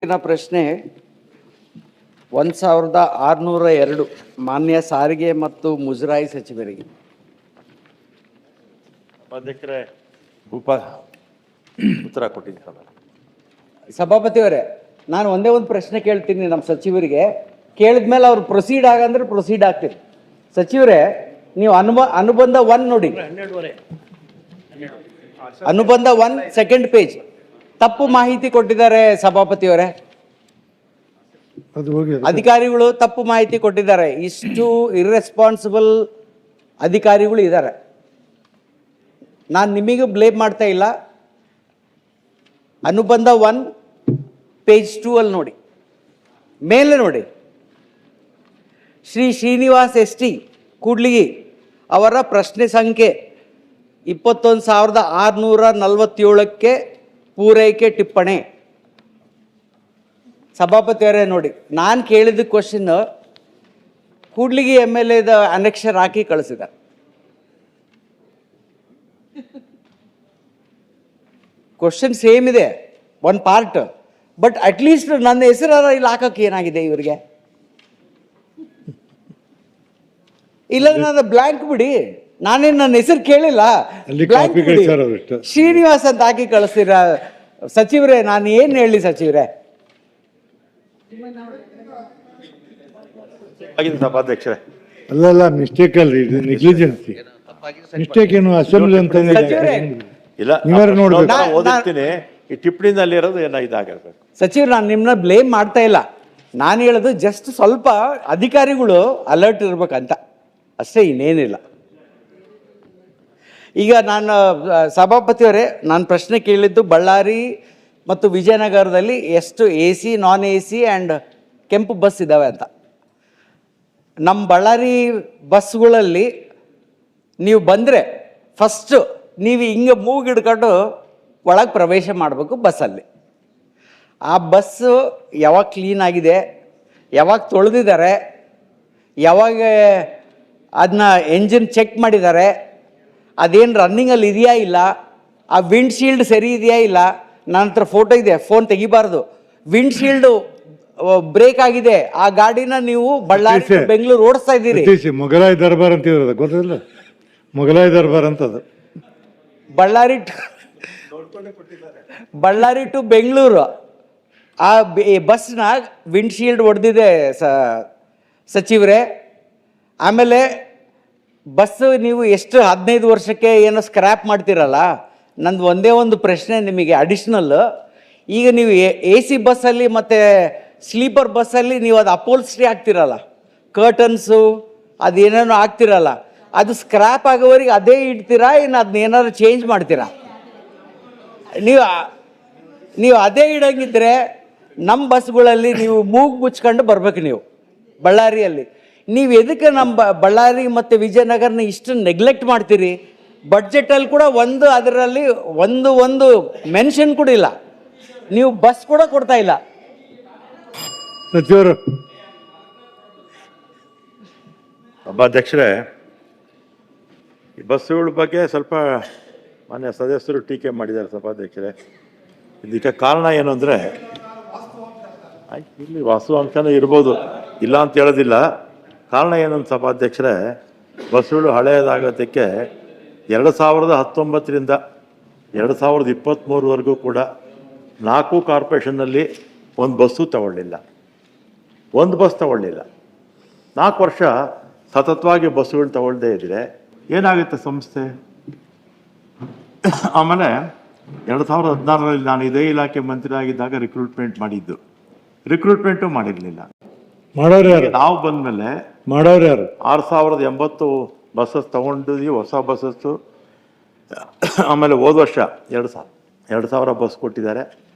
ಪ್ರಶ್ನೆ 1602 ಮಾನ್ಯ ಸಾರಿಗೆ ಮತ್ತು ಮುಜರಾಯಿ ಸಚಿವರಿಗೆ. ಅಧ್ಯಕ್ಷರೇ ಉತ್ತರ ಕೊಟ್ಟಿದ್ದೀರಲ್ಲ. ಸಭಾಪತಿಯವರೇ, ನಾನು ಒಂದೇ ಒಂದು ಪ್ರಶ್ನೆ ಕೇಳ್ತೀನಿ ನಮ್ಮ ಸಚಿವರಿಗೆ. ಕೇಳಿದ್ಮೇಲೆ ಅವ್ರು ಪ್ರೊಸೀಡ್ ಆಗಂದ್ರೆ ಪ್ರೊಸೀಡ್ ಆಗ್ತೀರಿ. ಸಚಿವರೇ, ನೀವು ಅನುಬಂಧ 1 ನೋಡಿ. ಅನುಬಂಧ 1 ಸೆಕೆಂಡ್ ಪೇಜ್ ತಪ್ಪು ಮಾಹಿತಿ ಕೊಟ್ಟಿದ್ದಾರೆ ಸಭಾಪತಿಯವರೇ. ಅಧಿಕಾರಿಗಳು ತಪ್ಪು ಮಾಹಿತಿ ಕೊಟ್ಟಿದ್ದಾರೆ. ಇಷ್ಟು ಇರ್ರೆಸ್ಪಾನ್ಸಿಬಲ್ ಅಧಿಕಾರಿಗಳು ಇದ್ದಾರೆ. ನಾನು ನಿಮಗೆ ಬ್ಲೇಮ್ ಮಾಡ್ತಾ ಇಲ್ಲ. ಅನುಬಂಧ 1 ಪೇಜ್ 2 ಅಲ್ಲಿ ನೋಡಿ, ಮೇಲೆ ನೋಡಿ. ಶ್ರೀ ಶ್ರೀನಿವಾಸ್ ST ಕೂಡ್ಲಿಗಿ ಅವರ ಪ್ರಶ್ನೆ ಸಂಖ್ಯೆ 21,647ಕ್ಕೆ ಪೂರೈಕೆ ಟಿಪ್ಪಣಿ. ಸಭಾಪತಿಯವರೇ ನೋಡಿ, ನಾನು ಕೇಳಿದ ಕ್ವಶನ್ ಕೂಡ್ಲಿಗಿ MLA ಅನೆಕ್ಷರ್ ಹಾಕಿ ಕಳಿಸಿದ್ದಾರೆ. ಕ್ವಶನ್ ಸೇಮ್ ಇದೆ, ಒಂದು ಪಾರ್ಟ್, ಬಟ್ ಅಟ್ಲೀಸ್ಟ್ ನನ್ನ ಹೆಸರು ಇಲ್ಲಿ ಹಾಕಕ್ಕೆ ಏನಾಗಿದೆ ಇವರಿಗೆ? ಇಲ್ಲ, ನಾನು ಬ್ಲ್ಯಾಂಕ್ ಬಿಡಿ, ನಾನೇನು ನನ್ನ ಹೆಸರು ಕೇಳಿಲ್ಲ. ಶ್ರೀನಿವಾಸ್ ಅಂತ ಹಾಕಿ ಕಳಿಸ್ತೀರ ಸಚಿವರೇ? ನಾನು ಏನು ಹೇಳಿ ಸಚಿವರೇ? ಸಭಾಧ್ಯಕ್ಷರೇ, ಅಲ್ಲಲ್ಲ, ಮಿಸ್ಟೇಕ್ ಅಲ್ರಿ, ಇದು ನೆಗ್ಲಿಜೆನ್ಸಿ. ಮಿಸ್ಟೇಕ್ ಏನು ಅಸೆಂಬ್ಲಿ ಅಂತ ಇಲ್ಲ, ಓದಿರ್ತೀನಿ. ಈ ಟಿಪ್ಪಣಿನಲ್ಲಿ ಇರೋದು ಇದಾಗಿರ್ಬೇಕು. ಸಚಿವರು, ನಾನು ನಿಮ್ಮನ್ನ ಬ್ಲೇಮ್ ಮಾಡ್ತಾ ಇಲ್ಲ. ನಾನು ಹೇಳೋದು ಜಸ್ಟ್ ಸ್ವಲ್ಪ ಅಧಿಕಾರಿಗಳು ಅಲರ್ಟ್ ಇರ್ಬೇಕಂತ ಅಷ್ಟೇ, ಇನ್ನೇನಿಲ್ಲ. ಈಗ ನಾನು ಸಭಾಪತಿಯವರೇ, ನಾನು ಪ್ರಶ್ನೆ ಕೇಳಿದ್ದು ಬಳ್ಳಾರಿ ಮತ್ತು ವಿಜಯನಗರದಲ್ಲಿ ಎಷ್ಟು AC, ನಾನ್ AC ಆ್ಯಂಡ್ ಕೆಂಪು ಬಸ್ ಇದ್ದಾವೆ ಅಂತ. ನಮ್ಮ ಬಳ್ಳಾರಿ ಬಸ್ಗಳಲ್ಲಿ ನೀವು ಬಂದರೆ ಫಸ್ಟು ನೀವು ಹಿಂಗೆ ಮೂಗಿಡ್ಕೊಂಡು ಒಳಗೆ ಪ್ರವೇಶ ಮಾಡಬೇಕು ಬಸ್ಸಲ್ಲಿ. ಆ ಬಸ್ಸು ಯಾವಾಗ ಕ್ಲೀನ್ ಆಗಿದೆ, ಯಾವಾಗ ತೊಳೆದಿದ್ದಾರೆ, ಯಾವಾಗ ಅದನ್ನ ಎಂಜಿನ್ ಚೆಕ್ ಮಾಡಿದ್ದಾರೆ, ಅದೇನು ರನ್ನಿಂಗಲ್ಲಿ ಇದೆಯಾ ಇಲ್ಲ, ಆ ವಿಂಡ್ಶೀಲ್ಡ್ ಸರಿ ಇದೆಯಾ ಇಲ್ಲ. ನನ್ನ ಹತ್ರ ಫೋಟೋ ಇದೆ, ಫೋನ್ ತೆಗಿಬಾರ್ದು. ವಿಂಡ್ಶೀಲ್ಡು ಬ್ರೇಕ್ ಆಗಿದೆ, ಆ ಗಾಡಿನ ನೀವು ಬಳ್ಳಾರಿ ಬೆಂಗಳೂರು ಓಡಿಸ್ತಾ ಇದ್ದೀರಿ. ಮೊಘಲಾಯ್ ದರ್ಬಾರ್ ಅಂತ ಗೊತ್ತಿಲ್ಲ, ಮೊಘಲಾಯ್ ದರ್ಬಾರ್ ಅಂತದು. ಬಳ್ಳಾರಿ ಟು ಬೆಂಗಳೂರು ಆ ಬಸ್ನ ವಿಂಡ್ಶೀಲ್ಡ್ ಹೊಡೆದಿದೆ ಸಚಿವರೇ. ಆಮೇಲೆ ಬಸ್ಸು ನೀವು ಎಷ್ಟು 15 ವರ್ಷಕ್ಕೆ ಏನೋ ಸ್ಕ್ರ್ಯಾಪ್ ಮಾಡ್ತೀರಲ್ಲ. ನಂದು ಒಂದೇ ಒಂದು ಪ್ರಶ್ನೆ ನಿಮಗೆ ಅಡಿಷ್ನಲ್. ಈಗ ನೀವು AC ಬಸ್ಸಲ್ಲಿ ಮತ್ತು ಸ್ಲೀಪರ್ ಬಸ್ಸಲ್ಲಿ ನೀವು ಅದು ಅಪೋಲ್ಸ್ಟ್ರಿ ಹಾಕ್ತಿರಲ್ಲ, ಕರ್ಟನ್ಸು ಅದೇನೇನೋ ಹಾಕ್ತಿರಲ್ಲ, ಅದು ಸ್ಕ್ರ್ಯಾಪ್ ಆಗೋವರೆಗೆ ಅದೇ ಇಡ್ತೀರಾ, ಇನ್ನು ಅದನ್ನ ಏನಾದ್ರು ಚೇಂಜ್ ಮಾಡ್ತೀರಾ? ನೀವು ಅದೇ ಇಡಂಗಿದ್ರೆ ನಮ್ಮ ಬಸ್ಗಳಲ್ಲಿ ನೀವು ಮೂಗು ಮುಚ್ಕೊಂಡು ಬರ್ಬೇಕು. ನೀವು ಬಳ್ಳಾರಿಯಲ್ಲಿ ನೀವು ಎದಕ್ಕೆ ನಮ್ಮ ಬಳ್ಳಾರಿ ಮತ್ತು ವಿಜಯನಗರನ ಇಷ್ಟು ನೆಗ್ಲೆಕ್ಟ್ ಮಾಡ್ತೀರಿ? ಬಡ್ಜೆಟಲ್ಲಿ ಕೂಡ ಅದರಲ್ಲಿ ಒಂದು ಮೆನ್ಷನ್ ಕೂಡ ಇಲ್ಲ. ನೀವು ಬಸ್ ಕೂಡ ಕೊಡ್ತಾ ಇಲ್ಲ. ಸಭಾಧ್ಯಕ್ಷರೇ, ಈ ಬಸ್ಸುಗಳ ಬಗ್ಗೆ ಸ್ವಲ್ಪ ಮಾನ್ಯ ಸದಸ್ಯರು ಟೀಕೆ ಮಾಡಿದ್ದಾರೆ. ಸಭಾಧ್ಯಕ್ಷರೇ, ಇದಕ್ಕೆ ಕಾರಣ ಏನು ಅಂದರೆ, ಇಲ್ಲಿ ವಾಸ್ತವಾಂಶನೂ ಇರ್ಬೋದು, ಇಲ್ಲ ಅಂತ ಹೇಳೋದಿಲ್ಲ. ಕಾರಣ ಏನಂತ ಸಭಾಧ್ಯಕ್ಷರೇ, ಬಸ್ಸುಗಳು ಹಳೆಯದಾಗೋದಕ್ಕೆ 2019ರಿಂದ 2023ವರೆಗೂ ಕೂಡ 4 ಕಾರ್ಪೊರೇಷನ್ನಲ್ಲಿ ಒಂದು ಬಸ್ಸು ತಗೊಳ್ಳಿಲ್ಲ, ಒಂದು ಬಸ್ ತಗೊಳ್ಳಿಲ್ಲ. 4 ವರ್ಷ ಸತತವಾಗಿ ಬಸ್ಸುಗಳು ತಗೊಳ್ಳದೇ ಇದ್ದರೆ ಏನಾಗುತ್ತೆ ಸಂಸ್ಥೆ? ಆಮೇಲೆ 2016ರಲ್ಲಿ ನಾನು ಇದೇ ಇಲಾಖೆ ಮಂತ್ರಿ ಆಗಿದ್ದಾಗ ರಿಕ್ರೂಟ್ಮೆಂಟ್ ಮಾಡಿದ್ದು, ರಿಕ್ರೂಟ್ಮೆಂಟು ಮಾಡಿರಲಿಲ್ಲ. ನಾವು ಬಂದಮೇಲೆ 6080 ಬಸ್ಸಸ್ ತೊಗೊಂಡಿದ್ದೀವಿ, ಹೊಸ ಬಸ್ಸಸ್ಸು. ಆಮೇಲೆ ಹೋದ ವರ್ಷ 2000 ಬಸ್ ಕೊಟ್ಟಿದ್ದಾರೆ.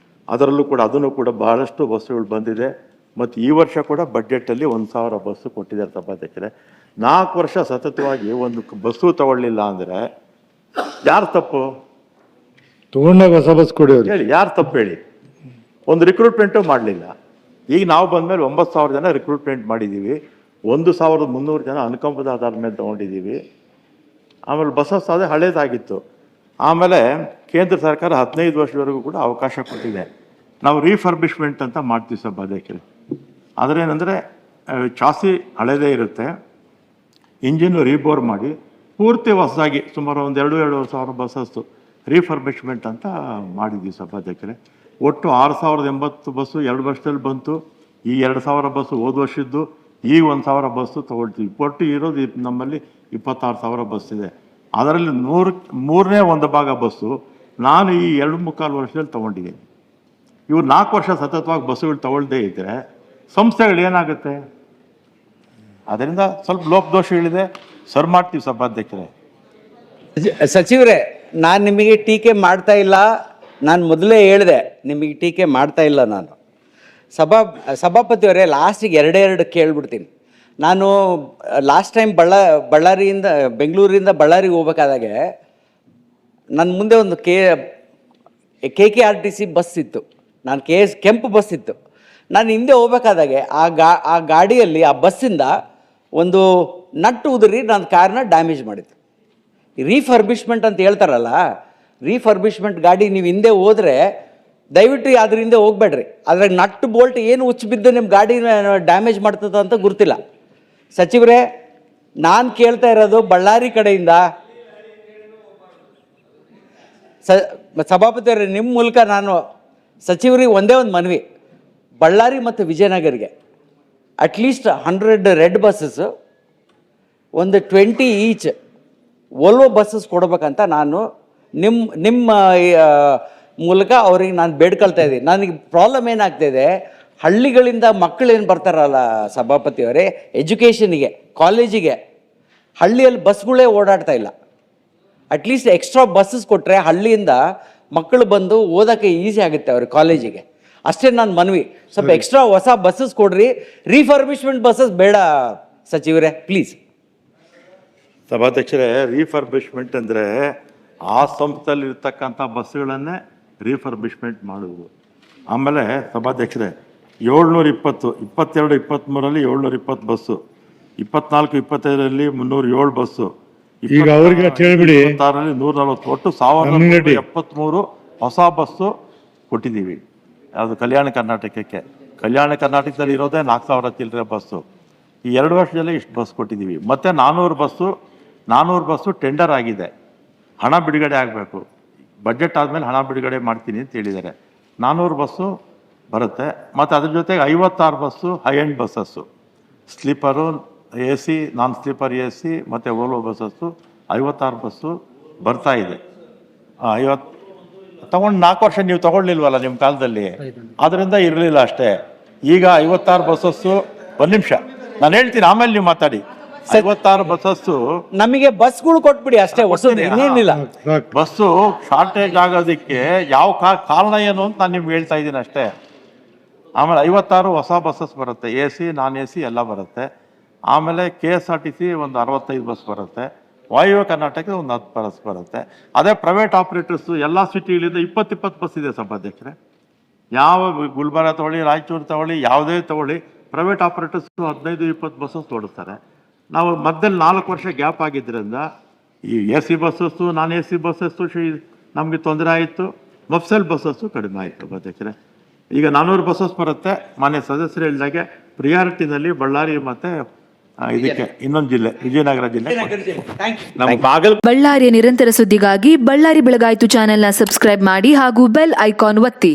ಅದರಲ್ಲೂ ಕೂಡ ಅದನ್ನು ಕೂಡ ಬಹಳಷ್ಟು ಬಸ್ಸುಗಳು ಬಂದಿದೆ. ಮತ್ತು ಈ ವರ್ಷ ಕೂಡ ಬಡ್ಜೆಟಲ್ಲಿ 1000 ಬಸ್ಸು ಕೊಟ್ಟಿದ್ದಾರೆ. ಸಭಾಧ್ಯಕ್ಷರೇ, 4 ವರ್ಷ ಸತತವಾಗಿ ಒಂದು ಬಸ್ಸು ತಗೊಳ್ಳಿಲ್ಲ ಅಂದರೆ ಯಾರು ತಪ್ಪು? ತಗೊಂಡಾಗ ಹೊಸ ಬಸ್ ಕೊಡಿ ಹೇಳಿ, ಯಾರು ತಪ್ಪು ಹೇಳಿ? ಒಂದು ರಿಕ್ರೂಟ್ಮೆಂಟು ಮಾಡಲಿಲ್ಲ. ಈಗ ನಾವು ಬಂದಮೇಲೆ 9000 ಜನ ರಿಕ್ರೂಟ್ಮೆಂಟ್ ಮಾಡಿದ್ದೀವಿ, 1300 ಜನ ಅನುಕಂಪದ ಆಧಾರದ ಮೇಲೆ ತೊಗೊಂಡಿದ್ದೀವಿ. ಆಮೇಲೆ ಬಸ್ಸಸ್ ಅದೇ ಹಳೇದಾಗಿತ್ತು. ಆಮೇಲೆ ಕೇಂದ್ರ ಸರ್ಕಾರ 15 ವರ್ಷದವರೆಗೂ ಕೂಡ ಅವಕಾಶ ಕೊಟ್ಟಿದೆ. ನಾವು ರೀಫರ್ಬಿಶ್ಮೆಂಟ್ ಅಂತ ಮಾಡ್ತೀವಿ ಸಭಾಧ್ಯಕ್ಷರೇ. ಅದರೇನೆಂದರೆ ಚಾಸಿ ಹಳೆದೇ ಇರುತ್ತೆ, ಇಂಜಿನ್ನು ರೀಬೋರ್ ಮಾಡಿ ಪೂರ್ತಿ ಹೊಸದಾಗಿ ಸುಮಾರು ಒಂದು 2,500 ಸಾವಿರ ಬಸ್ಸಸ್ಸು ರೀಫರ್ಬಿಶ್ಮೆಂಟ್ ಅಂತ ಮಾಡಿದ್ವಿ ಸಭಾಧ್ಯಕ್ಷರೇ. ಒಟ್ಟು 6,080 ಬಸ್ಸು 2 ವರ್ಷದಲ್ಲಿ ಬಂತು. ಈ 2,000 ಬಸ್ಸು ಹೋದ ವರ್ಷದ್ದು, ಈಗ 1,000 ಬಸ್ಸು ತೊಗೊಳ್ತೀವಿ. ಒಟ್ಟು ಇರೋದು ನಮ್ಮಲ್ಲಿ 26,000 ಬಸ್ ಇದೆ. ಅದರಲ್ಲಿ 1/3 ಭಾಗ ಬಸ್ಸು ನಾನು ಈ 2.25 ವರ್ಷದಲ್ಲಿ ತೊಗೊಂಡಿದ್ದೀನಿ. ಇವು 4 ವರ್ಷ ಸತತವಾಗಿ ಬಸ್ಸುಗಳು ತಗೊಳ್ದೇ ಇದ್ದರೆ ಸಂಸ್ಥೆಗಳು ಏನಾಗುತ್ತೆ? ಅದರಿಂದ ಸ್ವಲ್ಪ ಲೋಪದೋಷಗಳಿದೆ, ಸರ್ ಮಾಡ್ತೀವಿ ಸಭಾಧ್ಯಕ್ಷರೇ. ಸಚಿವರೇ, ನಾನು ನಿಮಗೆ ಟೀಕೆ ಮಾಡ್ತಾ ಇಲ್ಲ. ನಾನು ಮೊದಲೇ ಹೇಳಿದೆ ನಿಮಗೆ ಟೀಕೆ ಮಾಡ್ತಾ ಇಲ್ಲ ನಾನು. ಸಭಾಪತಿಯವರೇ, ಲಾಸ್ಟಿಗೆ 2 ಕೇಳ್ಬಿಡ್ತೀನಿ. ನಾನು ಲಾಸ್ಟ್ ಟೈಮ್ ಬಳ್ಳಾರಿಯಿಂದ ಬೆಂಗಳೂರಿಂದ ಬಳ್ಳಾರಿಗೆ ಹೋಗ್ಬೇಕಾದಾಗೆ ನನ್ನ ಮುಂದೆ ಒಂದು KKRTC ಬಸ್ ಇತ್ತು. ನಾನು ಕೆಂಪು ಬಸ್ ಇತ್ತು. ನಾನು ಹಿಂದೆ ಹೋಗ್ಬೇಕಾದಾಗೆ ಆ ಗಾಡಿಯಲ್ಲಿ ಆ ಬಸ್ಸಿಂದ ಒಂದು ನಟ್ಟು ಉದುರಿ ನನ್ನ ಕಾರ್ನ ಡ್ಯಾಮೇಜ್ ಮಾಡಿತ್ತು. ರೀಫರ್ಬಿಶ್ಮೆಂಟ್ ಅಂತ ಹೇಳ್ತಾರಲ್ಲ, ರೀಫರ್ಬಿಶ್ಮೆಂಟ್ ಗಾಡಿ ನೀವು ಹಿಂದೆ ಹೋದರೆ ದಯವಿಟ್ಟು ಅದ್ರ ಹಿಂದೆ ಹೋಗ್ಬೇಡ್ರಿ. ಅದ್ರಾಗ ನಟ್ಟು ಬೋಲ್ಟ್ ಏನು ಹುಚ್ಚು ಬಿದ್ದು ನಿಮ್ಮ ಗಾಡಿ ಡ್ಯಾಮೇಜ್ ಮಾಡ್ತದ ಅಂತ ಗೊತ್ತಿಲ್ಲ. ಸಚಿವರೇ, ನಾನು ಕೇಳ್ತಾ ಇರೋದು ಬಳ್ಳಾರಿ ಕಡೆಯಿಂದ. ಸಭಾಪತಿಯವರೇ, ನಿಮ್ಮ ಮೂಲಕ ನಾನು ಸಚಿವರಿಗೆ ಒಂದೇ ಒಂದು ಮನವಿ, ಬಳ್ಳಾರಿ ಮತ್ತು ವಿಜಯನಗರಿಗೆ ಅಟ್ಲೀಸ್ಟ್ 100 ರೆಡ್ ಬಸ್ಸಸ್ಸು, ಒಂದು 20 ಈಚ್ ವೋಲ್ವೋ ಬಸ್ಸಸ್ ಕೊಡ್ಬೇಕಂತ ನಾನು ನಿಮ್ಮ ಮೂಲಕ ಅವ್ರಿಗೆ ನಾನು ಬೇಡ್ಕೊಳ್ತಾ ಇದ್ದೀನಿ. ನನಗೆ ಪ್ರಾಬ್ಲಮ್ ಏನಾಗ್ತಾಯಿದೆ, ಹಳ್ಳಿಗಳಿಂದ ಮಕ್ಕಳೇನು ಬರ್ತಾರಲ್ಲ ಸಭಾಪತಿಯವರೇ, ಎಜುಕೇಷನಿಗೆ, ಕಾಲೇಜಿಗೆ, ಹಳ್ಳಿಯಲ್ಲಿ ಬಸ್ಗಳೇ ಓಡಾಡ್ತಾ ಇಲ್ಲ. ಅಟ್ಲೀಸ್ಟ್ ಎಕ್ಸ್ಟ್ರಾ ಬಸ್ಸಸ್ ಕೊಟ್ಟರೆ ಹಳ್ಳಿಯಿಂದ ಮಕ್ಕಳು ಬಂದು ಓದೋಕ್ಕೆ ಈಸಿ ಆಗುತ್ತೆ ಅವ್ರಿಗೆ ಕಾಲೇಜಿಗೆ. ಅಷ್ಟೇ ನನ್ನ ಮನವಿ. ಸ್ವಲ್ಪ ಎಕ್ಸ್ಟ್ರಾ ಹೊಸ ಬಸ್ಸಸ್ ಕೊಡ್ರಿ, ರೀಫರ್ಬಿಶ್ಮೆಂಟ್ ಬಸ್ಸಸ್ ಬೇಡ ಸಚಿವರೇ, ಪ್ಲೀಸ್. ಸಭಾಧ್ಯಕ್ಷರೇ, ರೀಫರ್ಬಿಶ್ಮೆಂಟ್ ಅಂದರೆ ಆ ಸಂಸ್ಥೆಯಲ್ಲಿ ಇರ್ತಕ್ಕಂಥ ಬಸ್ಸುಗಳನ್ನೇ ರೀಫರ್ಬಿಶ್ಮೆಂಟ್ ಮಾಡುವುದು. ಆಮೇಲೆ ಸಭಾಧ್ಯಕ್ಷರೇ, 720, 22, 23ರಲ್ಲಿ 720 ಬಸ್ಸು, 24, 25ರಲ್ಲಿ 307 ಬಸ್ಸು, ಈಗ ಅವ್ರಿಗೆ ಹೇಳ್ಬಿಡಿ, 26ರಲ್ಲಿ 140, ಒಟ್ಟು 1,173 ಹೊಸ ಬಸ್ಸು ಕೊಟ್ಟಿದ್ದೀವಿ. ಅದು ಕಲ್ಯಾಣ ಕರ್ನಾಟಕಕ್ಕೆ. ಕಲ್ಯಾಣ ಕರ್ನಾಟಕದಲ್ಲಿ ಇರೋದೇ 4,000 ಚಿಲ್ಲರೆ ಬಸ್ಸು. ಈ 2 ವರ್ಷದಲ್ಲೇ ಇಷ್ಟು ಬಸ್ ಕೊಟ್ಟಿದ್ದೀವಿ. ಮತ್ತು 400 ಬಸ್ಸು ಟೆಂಡರ್ ಆಗಿದೆ, ಹಣ ಬಿಡುಗಡೆ ಆಗಬೇಕು. ಬಜೆಟ್ ಆದಮೇಲೆ ಹಣ ಬಿಡುಗಡೆ ಮಾಡ್ತೀನಿ ಅಂತ ಹೇಳಿದ್ದಾರೆ. 400 ಬಸ್ಸು ಬರುತ್ತೆ. ಮತ್ತು ಅದ್ರ ಜೊತೆಗೆ 56 bus high end buses, sleeper, AC, ನಾನ್ ಸ್ಲೀಪರ್ AC ಮತ್ತು ವೋಲ್ವೋ ಬಸ್ಸಸ್ಸು 56 ಬಸ್ಸು ಬರ್ತಾ ಇದೆ. 50 ತಗೊಂಡು 4 ವರ್ಷ ನೀವು ತಗೊಳ್ಳಿಲ್ವಲ್ಲ ನಿಮ್ಮ ಕಾಲದಲ್ಲಿ, ಅದರಿಂದ ಇರಲಿಲ್ಲ ಅಷ್ಟೇ. ಈಗ 56 ಬಸ್ಸಸ್ಸು, ಒಂದು ನಿಮಿಷ ನಾನು ಹೇಳ್ತೀನಿ, ಆಮೇಲೆ ನೀವು ಮಾತಾಡಿ. 56 ಬಸ್ಸಸ್ಸು ನಮಗೆ ಬಸ್ಗಳು ಕೊಟ್ಬಿಡಿ ಅಷ್ಟೇ, ಹೊಸದು ಇನ್ನೇನಿಲ್ಲ. ಬಸ್ಸು ಶಾರ್ಟೇಜ್ ಆಗೋದಕ್ಕೆ ಯಾವ ಕಾರಣ ಏನು ಅಂತ ನಾನು ನಿಮ್ಗೆ ಹೇಳ್ತಾ ಇದ್ದೀನಿ ಅಷ್ಟೇ. ಆಮೇಲೆ 56 ಹೊಸ ಬಸ್ಸಸ್ ಬರುತ್ತೆ, AC, ನಾನ್ AC ಎಲ್ಲ ಬರುತ್ತೆ. ಆಮೇಲೆ KSRTC ಒಂದು 65 ಬಸ್ ಬರುತ್ತೆ. ವಾಯುವ್ಯ ಕರ್ನಾಟಕದ ಒಂದು 10 ಬಸ್ ಬರುತ್ತೆ. ಅದೇ ಪ್ರೈವೇಟ್ ಆಪ್ರೇಟರ್ಸು ಎಲ್ಲ ಸಿಟಿಗಳಿಂದ 20 ಬಸ್ ಇದೆ ಸಭಾಧ್ಯಕ್ಷರೇ. ಯಾವ ಗುಲ್ಬರ್ಗ ತಗೊಳ್ಳಿ, ರಾಯಚೂರು ತಗೊಳ್ಳಿ, ಯಾವುದೇ ತಗೊಳ್ಳಿ, ಪ್ರೈವೇಟ್ ಆಪ್ರೇಟರ್ಸು 15-20 ಬಸ್ಸಸ್ ಓಡಿಸ್ತಾರೆ. ನಾವು ಮಧ್ಯದಲ್ಲಿ 4 ವರ್ಷ ಗ್ಯಾಪ್ ಆಗಿದ್ದರಿಂದ ಈ AC ಬಸ್ಸಸ್ಸು, ನಾನ್ AC ಬಸ್ಸಸ್ಸು ನಮಗೆ ತೊಂದರೆ ಆಯಿತು. ಮಫ್ಸಲ್ ಬಸ್ಸಸ್ಸು ಕಡಿಮೆ ಆಯಿತು ಅಧ್ಯಕ್ಷರೇ. ಈಗ 400 ಬಸ್ಸಸ್ ಬರುತ್ತೆ. ಮಾನ್ಯ ಸದಸ್ಯರು ಹೇಳಿದಾಗೆ ಪ್ರಿಯಾರಿಟಿನಲ್ಲಿ ಬಳ್ಳಾರಿ ಮತ್ತು ಇದಕ್ಕೆ ಇನ್ನೊಂದು ಜಿಲ್ಲೆ, ವಿಜಯನಗರ ಜಿಲ್ಲೆ. ಬಳ್ಳಾರಿಯ ನಿರಂತರ ಸುದ್ದಿಗಾಗಿ ಬಳ್ಳಾರಿ ಬೆಳಗಾಯಿತು ಚಾನೆಲ್ನ ಸಬ್ಸ್ಕ್ರೈಬ್ ಮಾಡಿ ಹಾಗೂ ಬೆಲ್ ಐಕಾನ್ ಒತ್ತಿ.